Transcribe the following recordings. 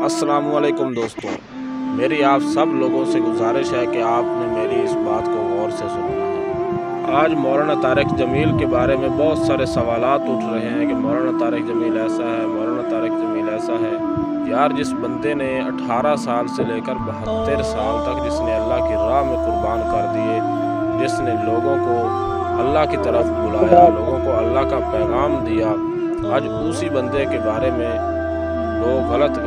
अस्सलाम वालेकुम दोस्तों, मेरी आप सब लोगों से गुजारिश है कि आपने मेरी इस बात को गौर से सुनना है। आज मौलाना तारिक जमील के बारे में बहुत सारे सवालात उठ रहे हैं कि मौलाना तारिक जमील ऐसा है, मौलाना तारिक जमील ऐसा है। यार, जिस बंदे ने 18 साल से लेकर 72 साल तक जिसने अल्लाह की राह में कुर्बान कर दिए, जिसने लोगों को अल्लाह की तरफ बुलाया, लोगों को अल्लाह का पैगाम दिया, आज उसी बंदे के बारे में लोग गलत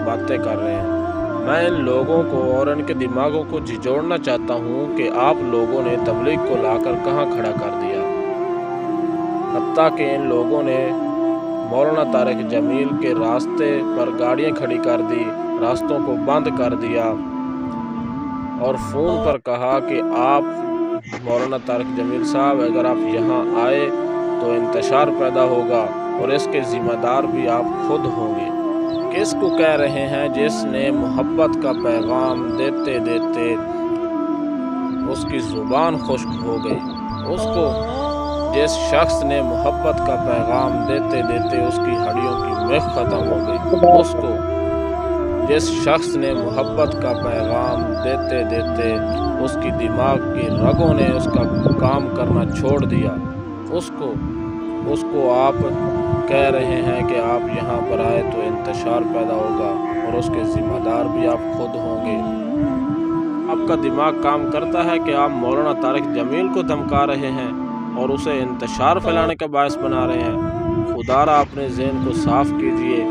बातें कर रहे हैं। मैं इन लोगों को और इनके दिमागों को झिझोड़ना चाहता हूँ कि आप लोगों ने तबलीग को लाकर कहाँ खड़ा कर दिया। हत्ता कि इन लोगों ने मौलाना तारिक जमील के रास्ते पर गाड़ियाँ खड़ी कर दी, रास्तों को बंद कर दिया और फ़ोन पर कहा कि आप मौलाना तारिक जमील साहब अगर आप यहाँ आए तो इंतशार पैदा होगा और इसके ज़िम्मेदार भी आप खुद होंगे। किसको कह रहे हैं? जिसने मोहब्बत का पैगाम देते देते उसकी ज़ुबान खुश्क हो गई, उसको जिस शख्स ने मोहब्बत का पैगाम देते देते उसकी हड्डियों की मेख ख़त्म हो गई, उसको जिस शख्स ने मोहब्बत का पैगाम देते देते उसकी दिमाग की रगों ने उसका काम करना छोड़ दिया, उसको आप कह रहे हैं कि आप यहाँ पर आए तो इंतशार पैदा होगा और उसके ज़िम्मेदार भी आप खुद होंगे। आपका दिमाग काम करता है कि आप मौलाना तारिक जमील को धमका रहे हैं और उसे इंतशार फैलाने का बायस बना रहे हैं। खुदारा अपने ज़हन को साफ़ कीजिए